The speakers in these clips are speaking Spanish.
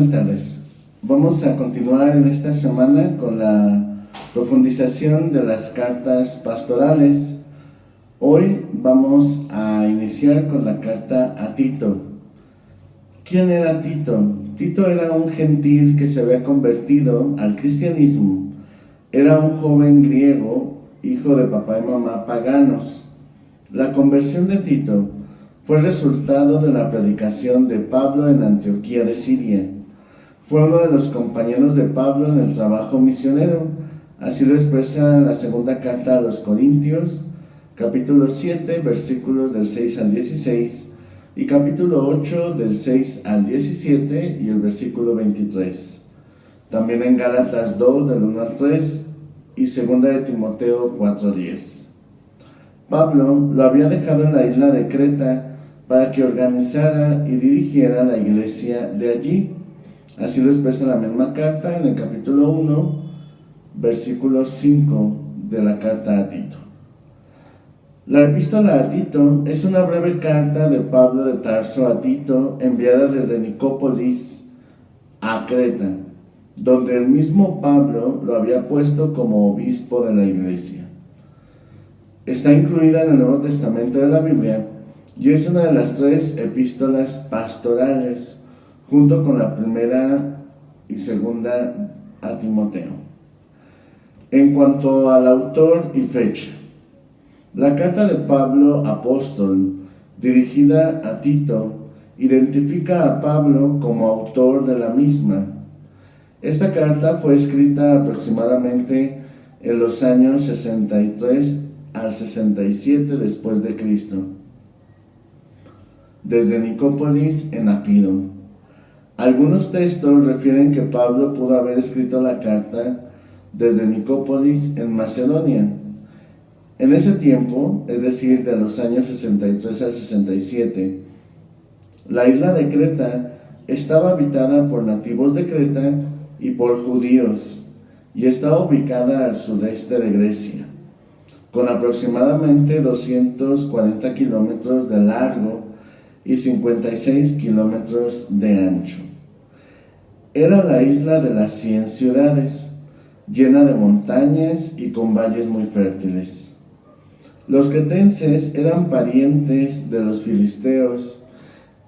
buenas tardes. Vamos a continuar en esta semana con la profundización de las cartas pastorales. Hoy vamos a iniciar con la carta a Tito. ¿Quién era Tito? Tito era un gentil que se había convertido al cristianismo. Era un joven griego, hijo de papá y mamá paganos. La conversión de Tito fue resultado de la predicación de Pablo en Antioquía de Siria. Fue uno de los compañeros de Pablo en el trabajo misionero. Así lo expresa la segunda carta a los Corintios, capítulo 7, versículos del 6 al 16, y capítulo 8, del 6 al 17 y el versículo 23. También en Gálatas 2, del 1 al 3, y segunda de Timoteo 4, 10. Pablo lo había dejado en la isla de Creta para que organizara y dirigiera la iglesia de allí. Así lo expresa la misma carta en el capítulo 1, versículo 5 de la carta a Tito. La epístola a Tito es una breve carta de Pablo de Tarso a Tito enviada desde Nicópolis a Creta, donde el mismo Pablo lo había puesto como obispo de la iglesia. Está incluida en el Nuevo Testamento de la Biblia y es una de las 3 epístolas pastorales, junto con la primera y segunda a Timoteo. En cuanto al autor y fecha, la carta de Pablo apóstol, dirigida a Tito, identifica a Pablo como autor de la misma. Esta carta fue escrita aproximadamente en los años 63 al 67 después de Cristo, desde Nicópolis en Apido. Algunos textos refieren que Pablo pudo haber escrito la carta desde Nicópolis en Macedonia. En ese tiempo, es decir, de los años 63 al 67, la isla de Creta estaba habitada por nativos de Creta y por judíos, y estaba ubicada al sudeste de Grecia, con aproximadamente 240 kilómetros de largo y 56 kilómetros de ancho. Era la isla de las 100 ciudades, llena de montañas y con valles muy fértiles. Los cretenses eran parientes de los filisteos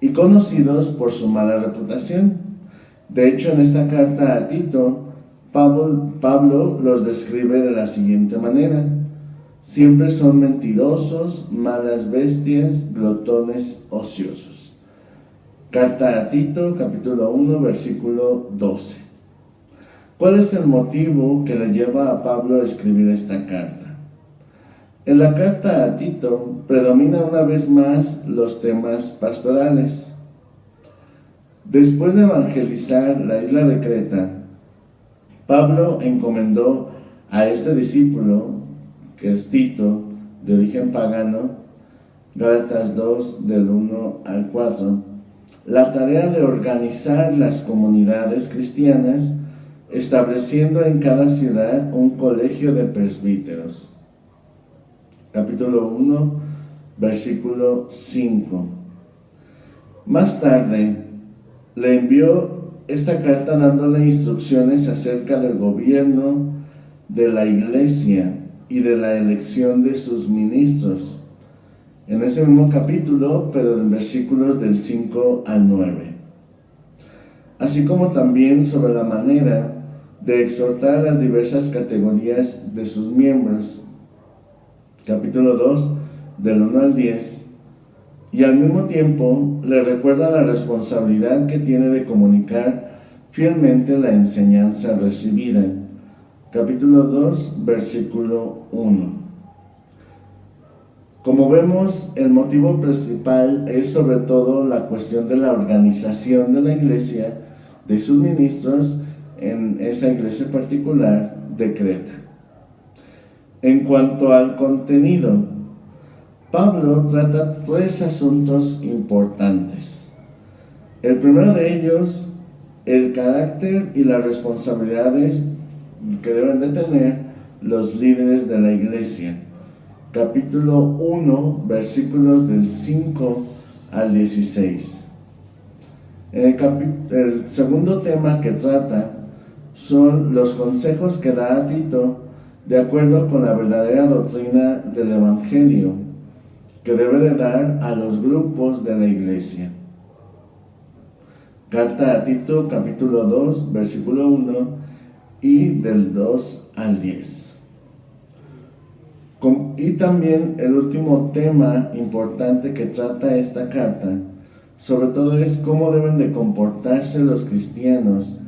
y conocidos por su mala reputación. De hecho, en esta carta a Tito, Pablo los describe de la siguiente manera: siempre son mentirosos, malas bestias, glotones, ociosos. Carta a Tito, capítulo 1, versículo 12. ¿Cuál es el motivo que le lleva a Pablo a escribir esta carta? En la carta a Tito predomina una vez más los temas pastorales. Después de evangelizar la isla de Creta, Pablo encomendó a este discípulo, que es Tito, de origen pagano, Gálatas 2, del 1 al 4, la tarea de organizar las comunidades cristianas, estableciendo en cada ciudad un colegio de presbíteros. Capítulo 1, versículo 5. Más tarde, le envió esta carta dándole instrucciones acerca del gobierno de la iglesia y de la elección de sus ministros, en ese mismo capítulo, pero en versículos del 5 al 9, así como también sobre la manera de exhortar a las diversas categorías de sus miembros, capítulo 2, del 1 al 10, y al mismo tiempo le recuerda la responsabilidad que tiene de comunicar fielmente la enseñanza recibida, capítulo 2, versículo 1. Como vemos, el motivo principal es sobre todo la cuestión de la organización de la iglesia, de sus ministros en esa iglesia particular de Creta. En cuanto al contenido, Pablo trata 3 asuntos importantes. El primero de ellos, el carácter y las responsabilidades que deben de tener los líderes de la iglesia. Capítulo 1, versículos del 5 al 16. El segundo tema que trata son los consejos que da a Tito de acuerdo con la verdadera doctrina del Evangelio que debe de dar a los grupos de la iglesia. Carta a Tito, capítulo 2, versículo 1 y del 2 al 10. Y también el último tema importante que trata esta carta, sobre todo es cómo deben de comportarse los cristianos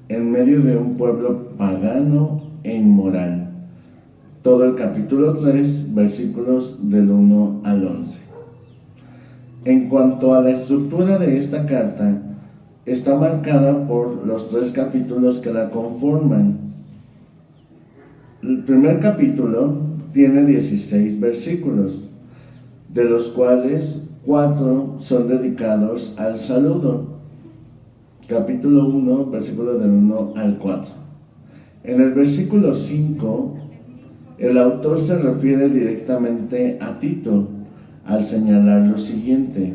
en medio de un pueblo pagano e inmoral. Todo el capítulo 3, versículos del 1 al 11. En cuanto a la estructura de esta carta, está marcada por los 3 capítulos que la conforman. El primer capítulo tiene 16 versículos, de los cuales 4 son dedicados al saludo. Capítulo 1, versículos del 1 al 4. En el versículo 5, el autor se refiere directamente a Tito al señalar lo siguiente: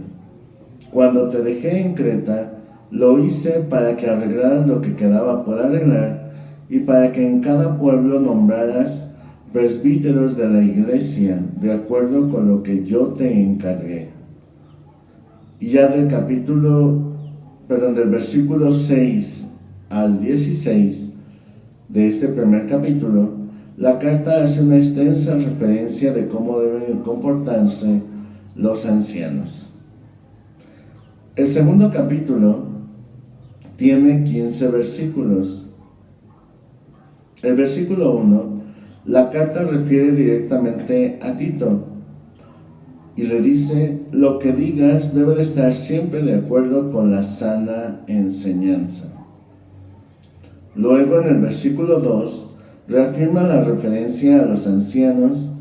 cuando te dejé en Creta, lo hice para que arreglaras lo que quedaba por arreglar y para que en cada pueblo nombraras presbíteros de la iglesia, de acuerdo con lo que yo te encargué. Y ya del versículo 6 al 16 de este primer capítulo, la carta hace una extensa referencia de cómo deben comportarse los ancianos. El segundo capítulo tiene 15 versículos. El versículo 1, la carta refiere directamente a Tito y le dice: lo que digas debe de estar siempre de acuerdo con la sana enseñanza. Luego, en el versículo 2, reafirma la referencia a los ancianos,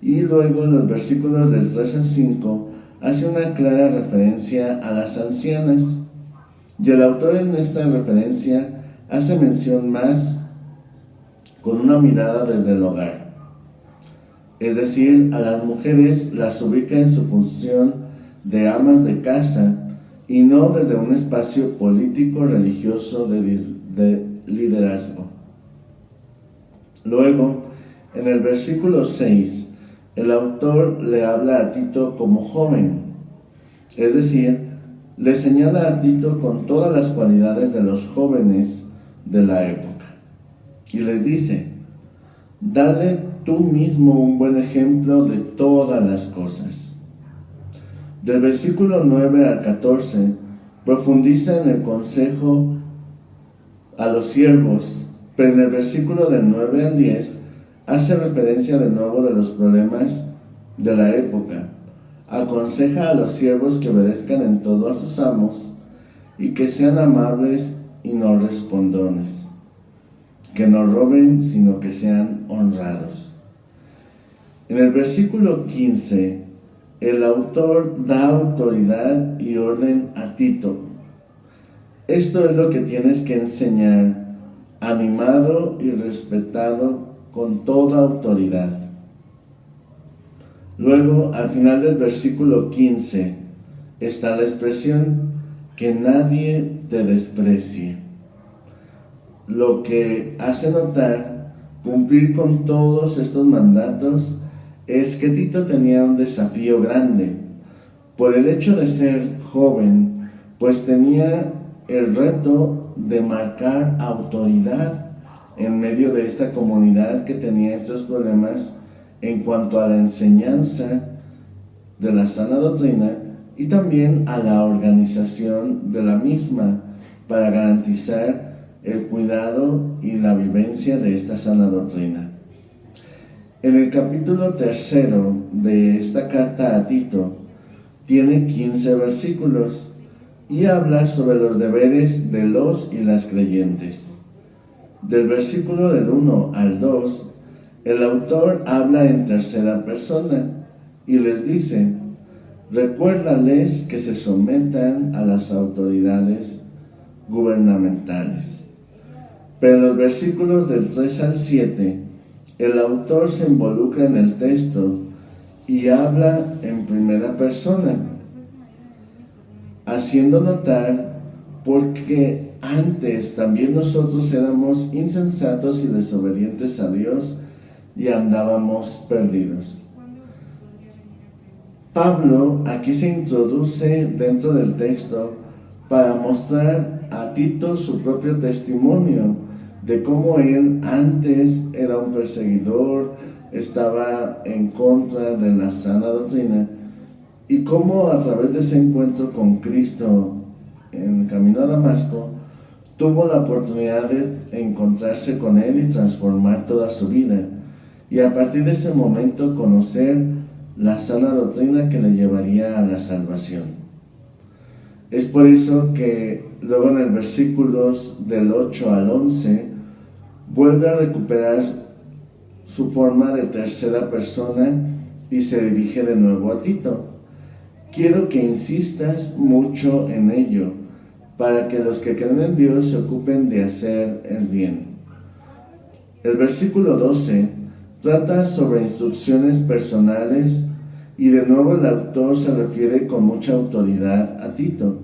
y luego en los versículos del 3 al 5 hace una clara referencia a las ancianas. Y el autor en esta referencia hace mención más con una mirada desde el hogar. Es decir, a las mujeres las ubica en su función de amas de casa y no desde un espacio político religioso de liderazgo. Luego, en el versículo 6, el autor le habla a Tito como joven, es decir, le señala a Tito con todas las cualidades de los jóvenes de la época y les dice: dale tú mismo un buen ejemplo de todas las cosas. Del versículo 9 al 14 profundiza en el consejo a los siervos, pero en el versículo del 9 al 10 hace referencia de nuevo de los problemas de la época. Aconseja a los siervos que obedezcan en todo a sus amos y que sean amables y no respondones, que no roben, sino que sean honrados. En el versículo 15, el autor da autoridad y orden a Tito. Esto es lo que tienes que enseñar, animado y respetado con toda autoridad. Luego, al final del versículo 15, está la expresión: que nadie te desprecie. Lo que hace notar cumplir con todos estos mandatos es que Tito tenía un desafío grande. Por el hecho de ser joven, pues tenía el reto de marcar autoridad en medio de esta comunidad que tenía estos problemas en cuanto a la enseñanza de la sana doctrina y también a la organización de la misma para garantizar el cuidado y la vivencia de esta sana doctrina. En el capítulo 3 de esta carta a Tito tiene 15 versículos y habla sobre los deberes de los y las creyentes. Del versículo del 1 al 2, el autor habla en tercera persona y les dice: recuérdales que se sometan a las autoridades gubernamentales. Pero en los versículos del 3 al 7, el autor se involucra en el texto y habla en primera persona, haciendo notar porque antes también nosotros éramos insensatos y desobedientes a Dios y andábamos perdidos. Pablo aquí se introduce dentro del texto para mostrar a Tito su propio testimonio de cómo él antes era un perseguidor, estaba en contra de la sana doctrina, y cómo a través de ese encuentro con Cristo en el camino a Damasco, tuvo la oportunidad de encontrarse con Él y transformar toda su vida, y a partir de ese momento conocer la sana doctrina que le llevaría a la salvación. Es por eso que luego en el versículos del 8 al 11 vuelve a recuperar su forma de tercera persona y se dirige de nuevo a Tito. Quiero que insistas mucho en ello, para que los que creen en Dios se ocupen de hacer el bien. El versículo 12 trata sobre instrucciones personales y de nuevo el autor se refiere con mucha autoridad a Tito.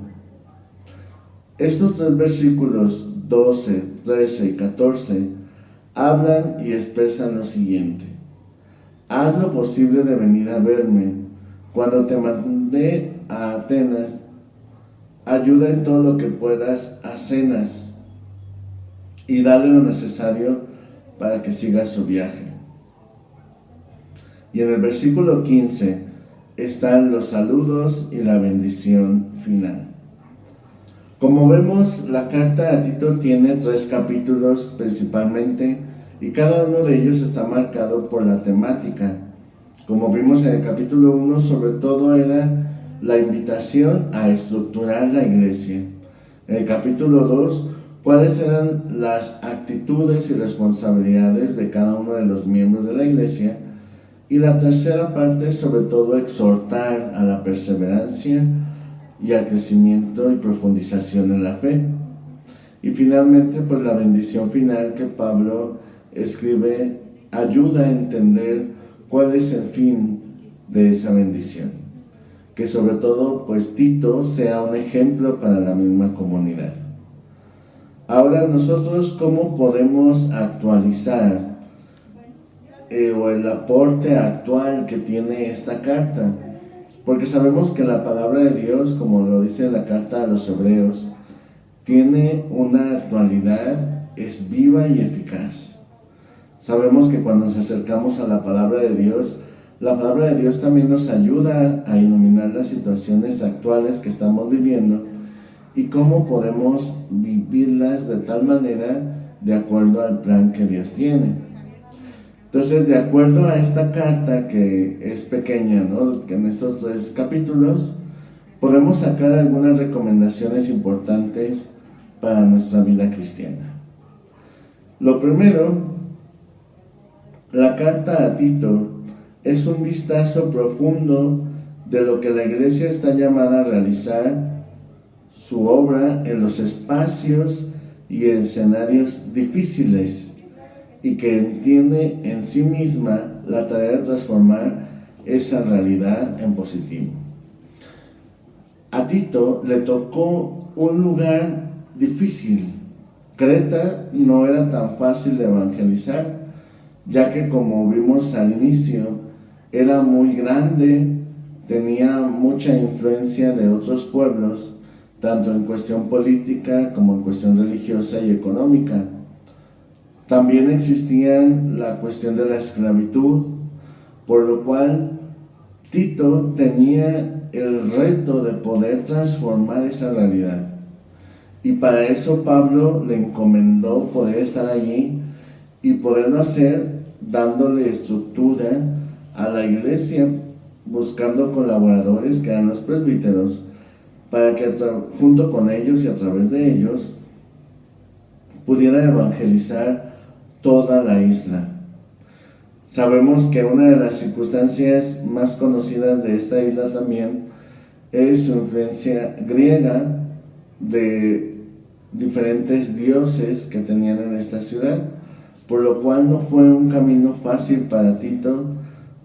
Estos tres versículos 12, 13 y 14 hablan y expresan lo siguiente: haz lo posible de venir a verme. Cuando te mandé a Atenas, ayuda en todo lo que puedas a Zenas y dale lo necesario para que siga su viaje. Y en el versículo 15 están los saludos y la bendición final. Como vemos, la carta a Tito tiene 3 capítulos principalmente, y cada uno de ellos está marcado por la temática. Como vimos en el capítulo 1, sobre todo era la invitación a estructurar la iglesia. En el capítulo 2, cuáles eran las actitudes y responsabilidades de cada uno de los miembros de la iglesia. Y la tercera parte, sobre todo, exhortar a la perseverancia y al crecimiento y profundización en la fe. Y finalmente, pues la bendición final que Pablo escribe ayuda a entender cuál es el fin de esa bendición. Que sobre todo, pues Tito sea un ejemplo para la misma comunidad. Ahora nosotros, ¿cómo podemos actualizar o el aporte actual que tiene esta carta? Porque sabemos que la palabra de Dios, como lo dice la carta a los Hebreos, tiene una actualidad, es viva y eficaz. Sabemos que cuando nos acercamos a la palabra de Dios también nos ayuda a iluminar las situaciones actuales que estamos viviendo y cómo podemos vivirlas de tal manera de acuerdo al plan que Dios tiene. Entonces, de acuerdo a esta carta que es pequeña, ¿no?, que en estos 3 capítulos, podemos sacar algunas recomendaciones importantes para nuestra vida cristiana. Lo primero, la carta a Tito es un vistazo profundo de lo que la iglesia está llamada a realizar su obra en los espacios y escenarios difíciles, y que entiende en sí misma la tarea de transformar esa realidad en positivo. A Tito le tocó un lugar difícil. Creta no era tan fácil de evangelizar, ya que, como vimos al inicio, era muy grande, tenía mucha influencia de otros pueblos, tanto en cuestión política como en cuestión religiosa y económica. También existían la cuestión de la esclavitud, por lo cual Tito tenía el reto de poder transformar esa realidad. Y para eso Pablo le encomendó poder estar allí y poderlo hacer dándole estructura a la iglesia, buscando colaboradores que eran los presbíteros, para que junto con ellos y a través de ellos pudiera evangelizar toda la isla. Sabemos que una de las circunstancias más conocidas de esta isla también es su influencia griega de diferentes dioses que tenían en esta ciudad, por lo cual no fue un camino fácil para Tito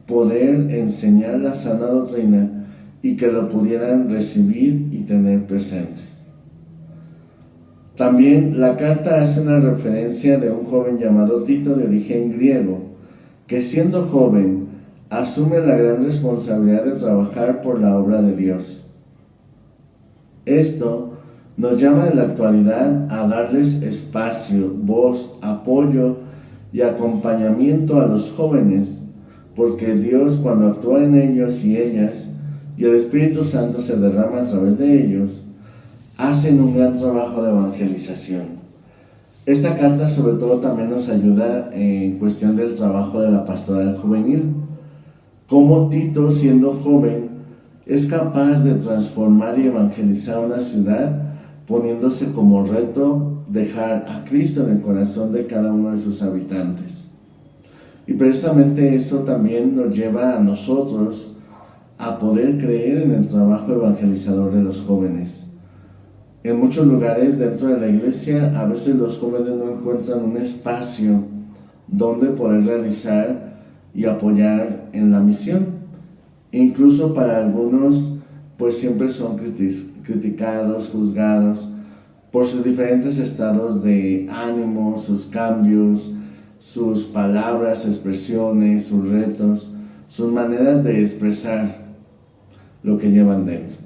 poder enseñar la sana doctrina y que lo pudieran recibir y tener presente. También la carta hace una referencia de un joven llamado Tito de origen griego, que siendo joven asume la gran responsabilidad de trabajar por la obra de Dios. Esto nos llama en la actualidad a darles espacio, voz, apoyo y acompañamiento a los jóvenes, porque Dios, cuando actúa en ellos y ellas, y el Espíritu Santo se derrama a través de ellos, hacen un gran trabajo de evangelización. Esta carta sobre todo también nos ayuda en cuestión del trabajo de la pastoral juvenil. Cómo Tito, siendo joven, es capaz de transformar y evangelizar una ciudad, poniéndose como reto dejar a Cristo en el corazón de cada uno de sus habitantes. Y precisamente eso también nos lleva a nosotros a poder creer en el trabajo evangelizador de los jóvenes. En muchos lugares dentro de la iglesia, a veces los jóvenes no encuentran un espacio donde poder realizar y apoyar en la misión. Incluso para algunos, pues siempre son criticados, juzgados por sus diferentes estados de ánimo, sus cambios, sus palabras, expresiones, sus retos, sus maneras de expresar lo que llevan dentro.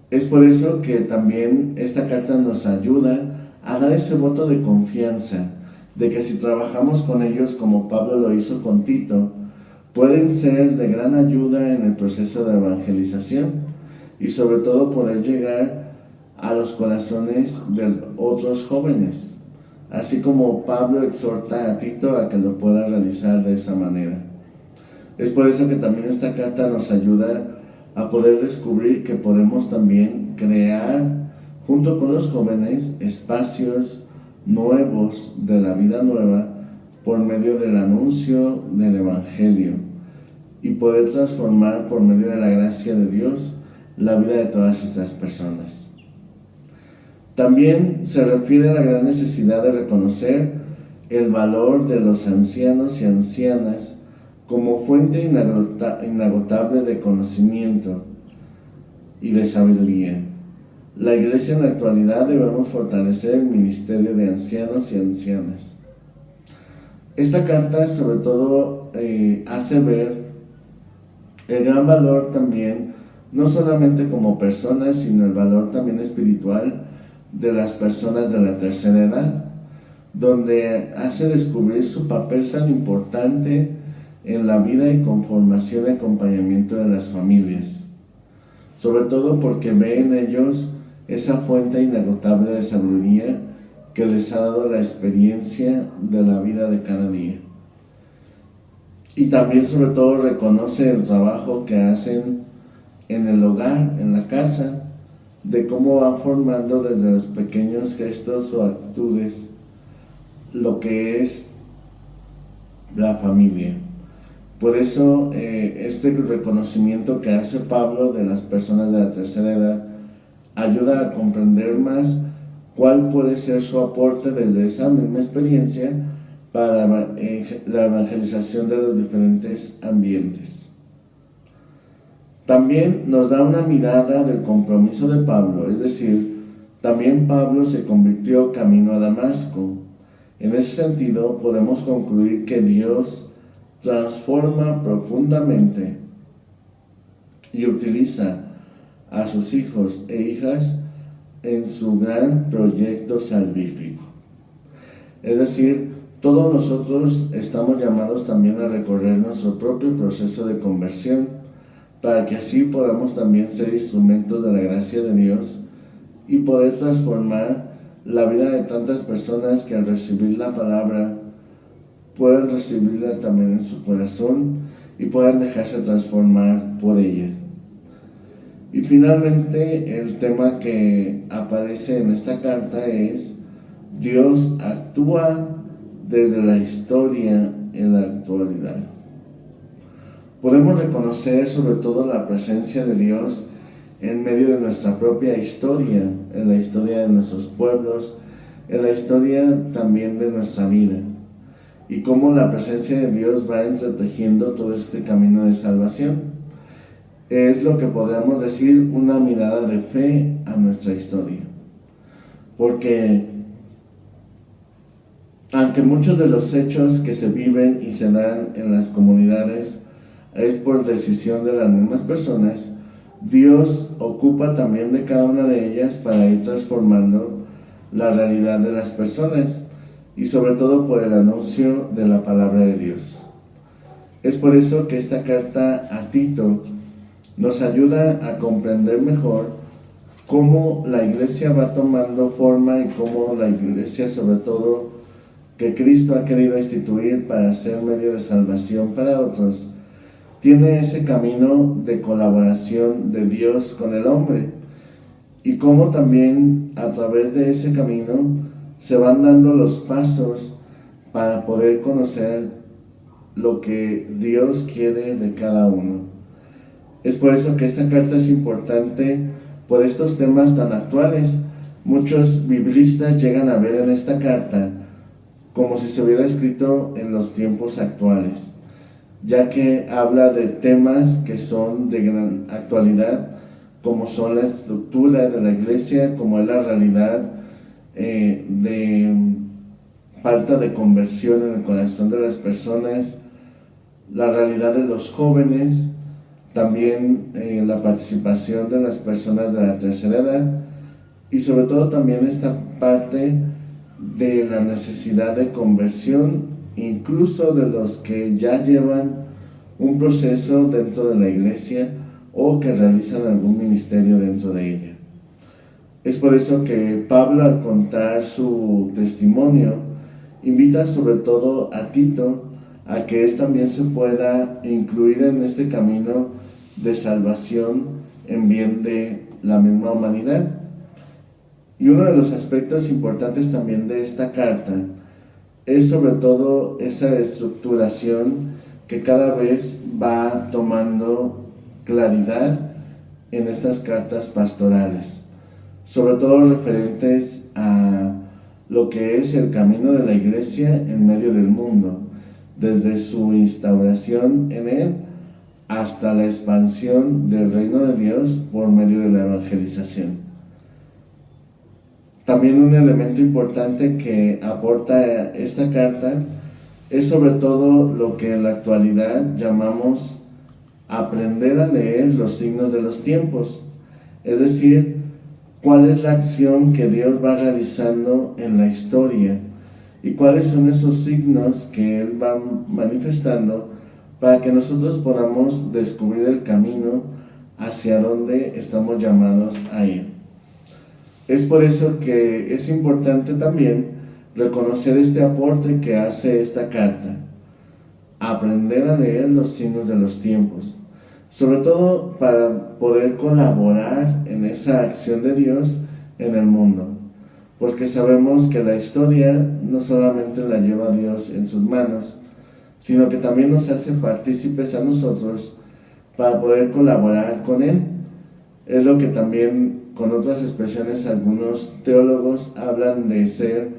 Es por eso que también esta carta nos ayuda a dar ese voto de confianza, de que si trabajamos con ellos como Pablo lo hizo con Tito, pueden ser de gran ayuda en el proceso de evangelización y sobre todo poder llegar a los corazones de otros jóvenes, así como Pablo exhorta a Tito a que lo pueda realizar de esa manera. Es por eso que también esta carta nos ayuda a poder descubrir que podemos también crear, junto con los jóvenes, espacios nuevos de la vida nueva por medio del anuncio del Evangelio y poder transformar por medio de la gracia de Dios la vida de todas estas personas. También se refiere a la gran necesidad de reconocer el valor de los ancianos y ancianas como fuente inagotable de conocimiento y de sabiduría. La Iglesia en la actualidad debemos fortalecer el ministerio de ancianos y ancianas. Esta carta sobre todo hace ver el gran valor también, no solamente como personas, sino el valor también espiritual de las personas de la tercera edad, donde hace descubrir su papel tan importante en la vida y conformación y acompañamiento de las familias, sobre todo porque ve en ellos esa fuente inagotable de sabiduría que les ha dado la experiencia de la vida de cada día. Y también sobre todo reconoce el trabajo que hacen en el hogar, en la casa, de cómo van formando desde los pequeños gestos o actitudes lo que es la familia. Por eso este reconocimiento que hace Pablo de las personas de la tercera edad ayuda a comprender más cuál puede ser su aporte desde esa misma experiencia para la evangelización de los diferentes ambientes. También nos da una mirada del compromiso de Pablo, es decir, también Pablo se convirtió camino a Damasco. En ese sentido podemos concluir que Dios transforma profundamente y utiliza a sus hijos e hijas en su gran proyecto salvífico. Es decir, todos nosotros estamos llamados también a recorrer nuestro propio proceso de conversión, para que así podamos también ser instrumentos de la gracia de Dios y poder transformar la vida de tantas personas que al recibir la palabra puedan recibirla también en su corazón y puedan dejarse transformar por ella. Y finalmente el tema que aparece en esta carta es: Dios actúa desde la historia en la actualidad. Podemos reconocer sobre todo la presencia de Dios en medio de nuestra propia historia, en la historia de nuestros pueblos, en la historia también de nuestra vida, y cómo la presencia de Dios va entretejiendo todo este camino de salvación. Es lo que podríamos decir una mirada de fe a nuestra historia. porque aunque muchos de los hechos que se viven y se dan en las comunidades es por decisión de las mismas personas, Dios ocupa también de cada una de ellas para ir transformando la realidad de las personas y sobre todo por el anuncio de la palabra de Dios. Es por eso que esta carta a Tito nos ayuda a comprender mejor cómo la iglesia va tomando forma y cómo la iglesia, sobre todo que Cristo ha querido instituir para ser medio de salvación para otros, tiene ese camino de colaboración de Dios con el hombre, y cómo también a través de ese camino se van dando los pasos para poder conocer lo que Dios quiere de cada uno. Es por eso que esta carta es importante por estos temas tan actuales. Muchos biblistas llegan a ver en esta carta como si se hubiera escrito en los tiempos actuales, ya que habla de temas que son de gran actualidad, como son la estructura de la iglesia, como es la realidad de falta de conversión en el corazón de las personas, la realidad de los jóvenes, también la participación de las personas de la tercera edad, y sobre todo también esta parte de la necesidad de conversión, incluso de los que ya llevan un proceso dentro de la iglesia o que realizan algún ministerio dentro de ella. Es por eso que Pablo, al contar su testimonio, invita sobre todo a Tito a que él también se pueda incluir en este camino de salvación en bien de la misma humanidad. Y uno de los aspectos importantes también de esta carta es sobre todo esa estructuración que cada vez va tomando claridad en estas cartas pastorales, sobre todo referentes a lo que es el camino de la iglesia en medio del mundo, desde su instauración en él hasta la expansión del reino de Dios por medio de la evangelización. También un elemento importante que aporta esta carta es sobre todo lo que en la actualidad llamamos aprender a leer los signos de los tiempos, es decir, cuál es la acción que Dios va realizando en la historia y cuáles son esos signos que Él va manifestando para que nosotros podamos descubrir el camino hacia donde estamos llamados a ir. Es por eso que es importante también reconocer este aporte que hace esta carta, aprender a leer los signos de los tiempos, sobre todo para poder colaborar en esa acción de Dios en el mundo, porque sabemos que la historia no solamente la lleva Dios en sus manos, sino que también nos hace partícipes a nosotros para poder colaborar con Él. Es lo que también, con otras expresiones, algunos teólogos hablan de ser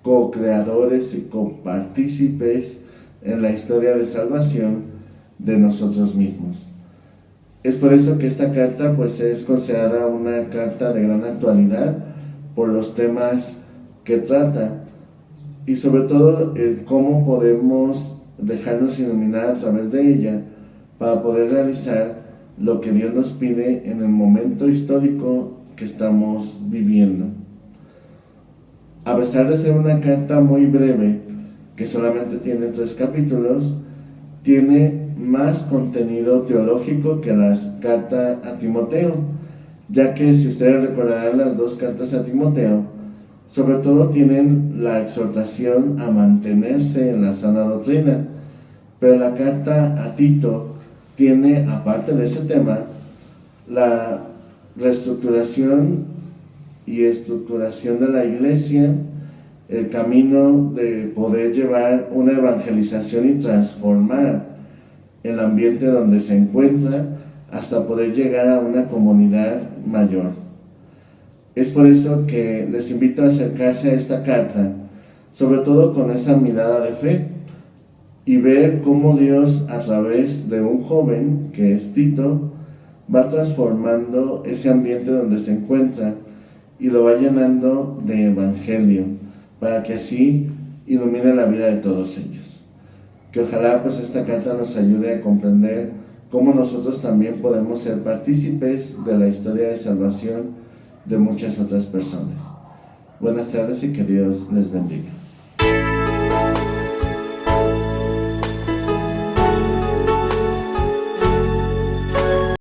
co-creadores y copartícipes en la historia de salvación de nosotros mismos. Es por eso que esta carta pues es considerada una carta de gran actualidad por los temas que trata y sobre todo el cómo podemos dejarnos iluminar a través de ella para poder realizar lo que Dios nos pide en el momento histórico que estamos viviendo. A pesar de ser una carta muy breve, que solamente tiene 3 capítulos, tiene más contenido teológico que la carta a Timoteo, ya que si ustedes recordarán las 2 cartas a Timoteo, sobre todo tienen la exhortación a mantenerse en la sana doctrina, pero la carta a Tito tiene, aparte de ese tema, la reestructuración y estructuración de la iglesia, el camino de poder llevar una evangelización y transformar el ambiente donde se encuentra hasta poder llegar a una comunidad mayor. Es por eso que les invito a acercarse a esta carta, sobre todo con esa mirada de fe, y ver cómo Dios, a través de un joven que es Tito, va transformando ese ambiente donde se encuentra y lo va llenando de evangelio, para que así ilumine la vida de todos ellos. Que ojalá pues esta carta nos ayude a comprender cómo nosotros también podemos ser partícipes de la historia de salvación de muchas otras personas. Buenas tardes y que Dios les bendiga.